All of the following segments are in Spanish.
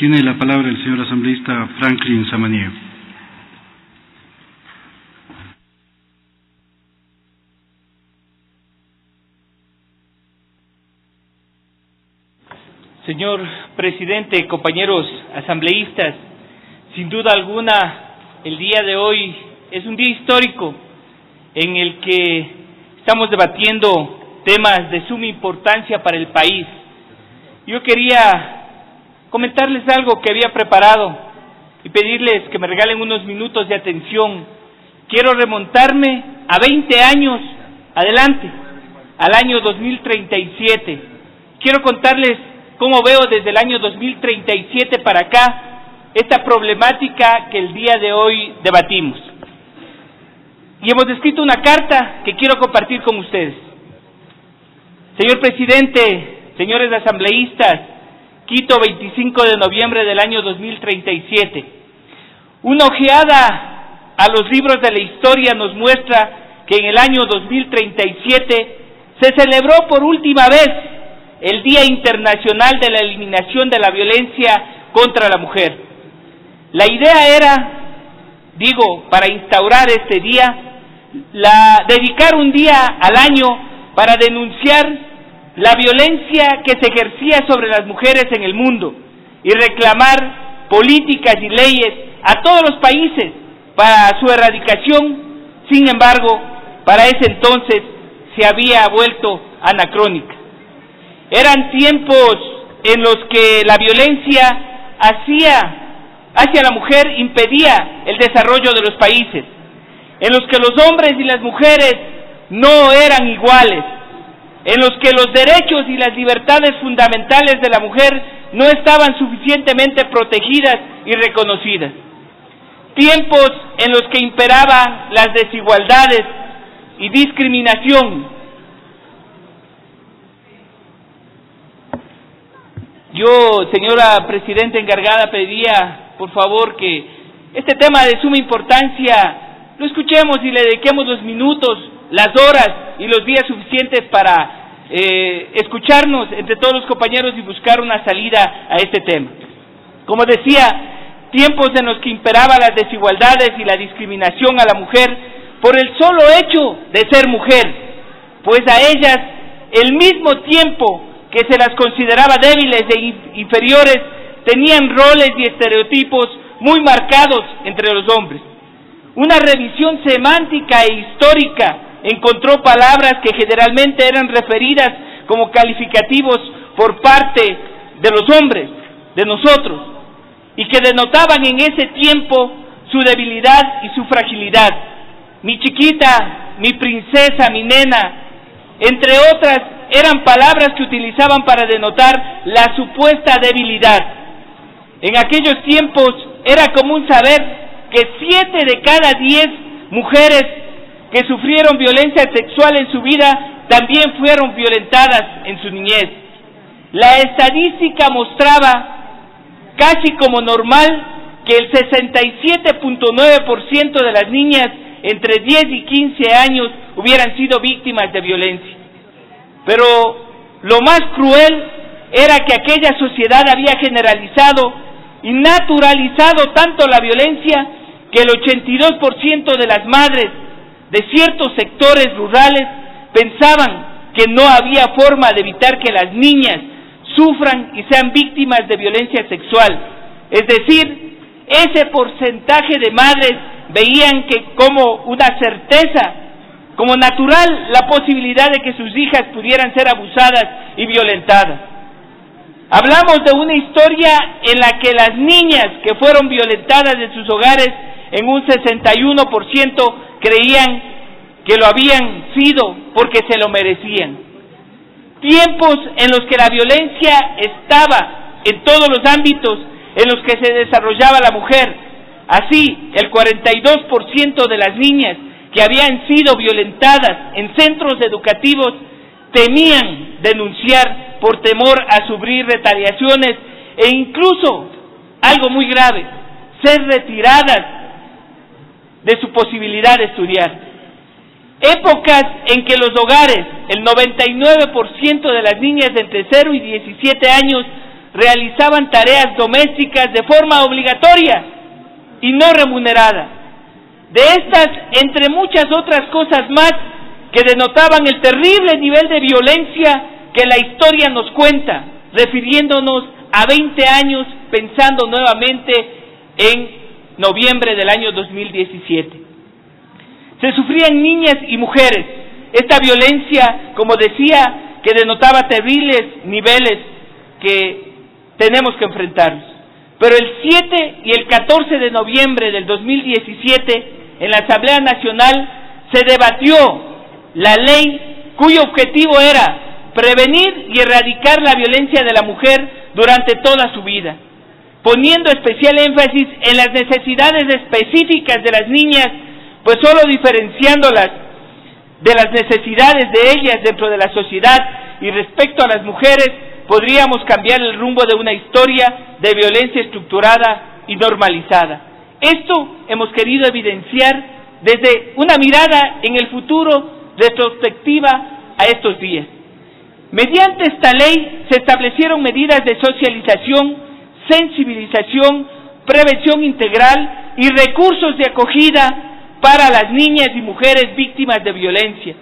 Tiene la palabra el señor asambleísta Franklin Samaniego. Señor presidente, compañeros asambleístas, sin duda alguna el día de hoy es un día histórico en el que estamos debatiendo temas de suma importancia para el país. Yo quería comentarles algo que había preparado y pedirles que me regalen unos minutos de atención. Quiero remontarme a 20 años adelante, al año 2037. Quiero contarles cómo veo desde el año 2037 para acá esta problemática que el día de hoy debatimos. Y hemos escrito una carta que quiero compartir con ustedes. Señor presidente, señores asambleístas, Quito, 25 de noviembre del año 2037. Una ojeada a los libros de la historia nos muestra que en el año 2037 se celebró por última vez el Día Internacional de la Eliminación de la Violencia contra la Mujer. La idea era, para instaurar este día, dedicar un día al año para denunciar la violencia que se ejercía sobre las mujeres en el mundo y reclamar políticas y leyes a todos los países para su erradicación. Sin embargo, para ese entonces se había vuelto anacrónica. Eran tiempos en los que la violencia hacia la mujer impedía el desarrollo de los países, en los que los hombres y las mujeres no eran iguales, en los que los derechos y las libertades fundamentales de la mujer no estaban suficientemente protegidas y reconocidas. Tiempos en los que imperaban las desigualdades y discriminación. Yo, señora presidenta encargada, pedía, por favor, que este tema de suma importancia lo escuchemos y le dediquemos los minutos, las horas y los días suficientes para escucharnos entre todos los compañeros y buscar una salida a este tema. Como decía, tiempos en los que imperaban las desigualdades y la discriminación a la mujer por el solo hecho de ser mujer, pues a ellas, el mismo tiempo que se las consideraba débiles e inferiores, tenían roles y estereotipos muy marcados entre los hombres. Una revisión semántica e histórica encontró palabras que generalmente eran referidas como calificativos por parte de los hombres, de nosotros, y que denotaban en ese tiempo su debilidad y su fragilidad. Mi chiquita, mi princesa, mi nena, entre otras, eran palabras que utilizaban para denotar la supuesta debilidad. En aquellos tiempos era común saber que 7 de cada 10 mujeres que sufrieron violencia sexual en su vida también fueron violentadas en su niñez. La estadística mostraba casi como normal que el 67.9% de las niñas entre 10 y 15 años hubieran sido víctimas de violencia. Pero lo más cruel era que aquella sociedad había generalizado y naturalizado tanto la violencia que el 82% de las madres de ciertos sectores rurales pensaban que no había forma de evitar que las niñas sufran y sean víctimas de violencia sexual. Es decir, ese porcentaje de madres veían que como una certeza, como natural, la posibilidad de que sus hijas pudieran ser abusadas y violentadas. Hablamos de una historia en la que las niñas que fueron violentadas en sus hogares, en un 61% creían que lo habían sido porque se lo merecían. Tiempos en los que la violencia estaba en todos los ámbitos en los que se desarrollaba la mujer. Así, el 42% de las niñas que habían sido violentadas en centros educativos temían denunciar por temor a sufrir retaliaciones e incluso, algo muy grave, ser retiradas de su posibilidad de estudiar. Épocas en que los hogares, el 99% de las niñas de entre 0 y 17 años realizaban tareas domésticas de forma obligatoria y no remunerada. De estas, entre muchas otras cosas más, que denotaban el terrible nivel de violencia que la historia nos cuenta, refiriéndonos a 20 años, pensando nuevamente en noviembre del año 2017. Se sufrían niñas y mujeres. Esta violencia, como decía, que denotaba terribles niveles que tenemos que enfrentarnos. Pero el 7 y el 14 de noviembre del 2017, en la Asamblea Nacional, se debatió la ley cuyo objetivo era prevenir y erradicar la violencia de la mujer durante toda su vida, poniendo especial énfasis en las necesidades específicas de las niñas, pues solo diferenciándolas de las necesidades de ellas dentro de la sociedad y respecto a las mujeres, podríamos cambiar el rumbo de una historia de violencia estructurada y normalizada. Esto hemos querido evidenciar desde una mirada en el futuro retrospectiva a estos días. Mediante esta ley se establecieron medidas de socialización, sensibilización, prevención integral y recursos de acogida para las niñas y mujeres víctimas de violencia,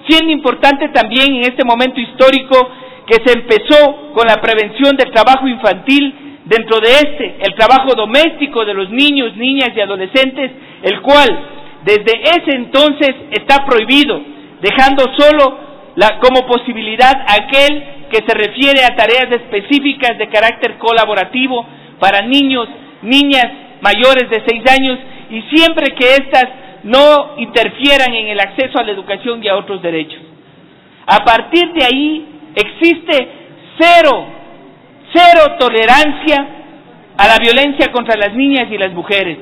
siendo importante también en este momento histórico que se empezó con la prevención del trabajo infantil, dentro de el trabajo doméstico de los niños, niñas y adolescentes, el cual desde ese entonces está prohibido, dejando solo como posibilidad aquel que se refiere a tareas específicas de carácter colaborativo para niños, niñas mayores de 6 años y siempre que éstas no interfieran en el acceso a la educación y a otros derechos. A partir de ahí existe cero tolerancia a la violencia contra las niñas y las mujeres.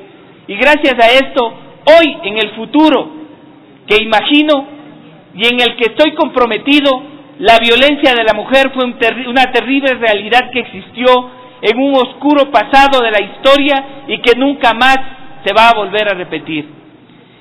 Y gracias a esto, hoy en el futuro que imagino y en el que estoy comprometido, la violencia de la mujer fue una terrible realidad que existió en un oscuro pasado de la historia y que nunca más se va a volver a repetir.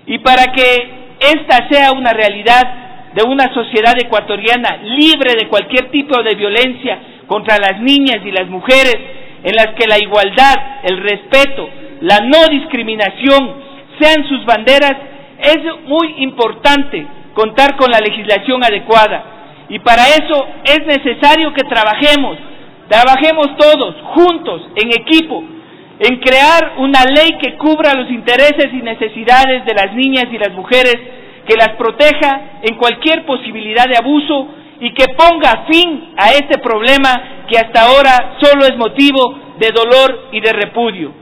Y para que esta sea una realidad de una sociedad ecuatoriana libre de cualquier tipo de violencia contra las niñas y las mujeres, en las que la igualdad, el respeto, la no discriminación sean sus banderas, es muy importante contar con la legislación adecuada. Y para eso es necesario que trabajemos todos, juntos, en equipo, en crear una ley que cubra los intereses y necesidades de las niñas y las mujeres, que las proteja en cualquier posibilidad de abuso y que ponga fin a este problema que hasta ahora solo es motivo de dolor y de repudio.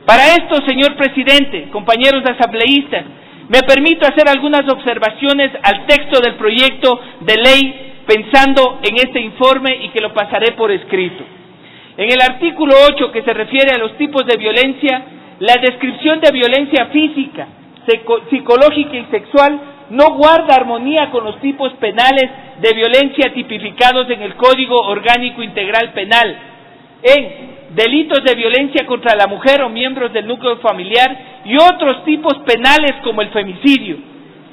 Para esto, señor presidente, compañeros asambleístas, me permito hacer algunas observaciones al texto del proyecto de ley pensando en este informe y que lo pasaré por escrito. En el artículo 8, que se refiere a los tipos de violencia, la descripción de violencia física, psicológica y sexual no guarda armonía con los tipos penales de violencia tipificados en el Código Orgánico Integral Penal, en delitos de violencia contra la mujer o miembros del núcleo familiar y otros tipos penales como el femicidio.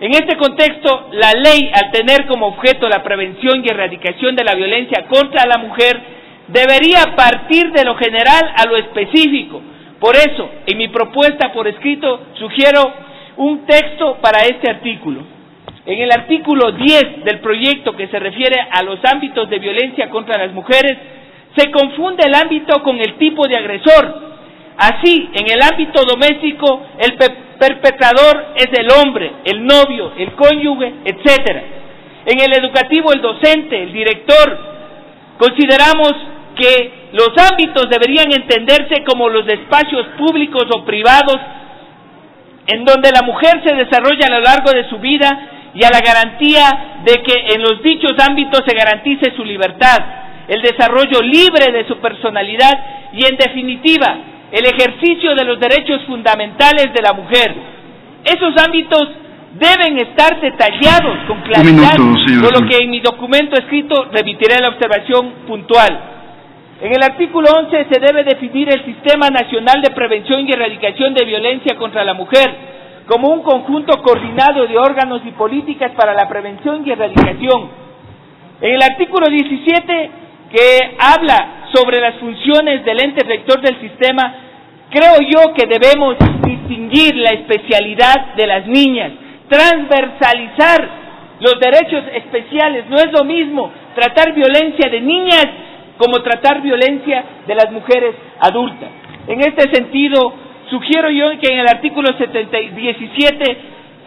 En este contexto, la ley, al tener como objeto la prevención y erradicación de la violencia contra la mujer, debería partir de lo general a lo específico. Por eso, en mi propuesta por escrito, sugiero un texto para este artículo. En el artículo 10 del proyecto, que se refiere a los ámbitos de violencia contra las mujeres, se confunde el ámbito con el tipo de agresor. Así, en el ámbito doméstico, el perpetrador es el hombre, el novio, el cónyuge, etc. En el educativo, el docente, el director. Consideramos que los ámbitos deberían entenderse como los de espacios públicos o privados, en donde la mujer se desarrolla a lo largo de su vida y a la garantía de que en los dichos ámbitos se garantice su libertad, el desarrollo libre de su personalidad y, en definitiva, el ejercicio de los derechos fundamentales de la mujer. Esos ámbitos deben estar detallados con claridad, por lo que en mi documento escrito remitiré la observación puntual. En el artículo 11 se debe definir el Sistema Nacional de Prevención y Erradicación de Violencia contra la Mujer como un conjunto coordinado de órganos y políticas para la prevención y erradicación. En el artículo 17, que habla sobre las funciones del ente rector del sistema, creo yo que debemos distinguir la especialidad de las niñas, transversalizar los derechos especiales. No es lo mismo tratar violencia de niñas como tratar violencia de las mujeres adultas. En este sentido, sugiero yo que en el artículo 17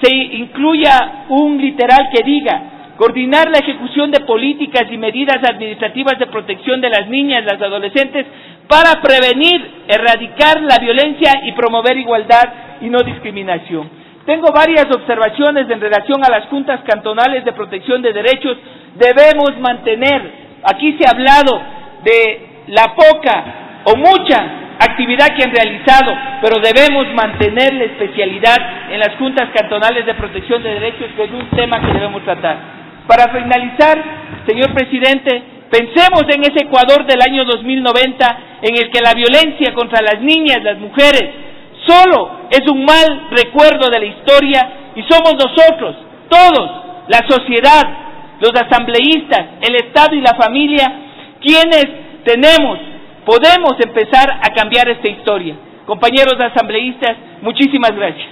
se incluya un literal que diga: coordinar la ejecución de políticas y medidas administrativas de protección de las niñas, las adolescentes, para prevenir, erradicar la violencia y promover igualdad y no discriminación. Tengo varias observaciones en relación a las juntas cantonales de protección de derechos. Debemos mantener, aquí se ha hablado de la poca o mucha actividad que han realizado, pero debemos mantener la especialidad en las juntas cantonales de protección de derechos, que es un tema que debemos tratar. Para finalizar, señor presidente, pensemos en ese Ecuador del año 2090, en el que la violencia contra las niñas, las mujeres, solo es un mal recuerdo de la historia, y somos nosotros, todos, la sociedad, los asambleístas, el Estado y la familia, quienes podemos empezar a cambiar esta historia. Compañeros asambleístas, muchísimas gracias.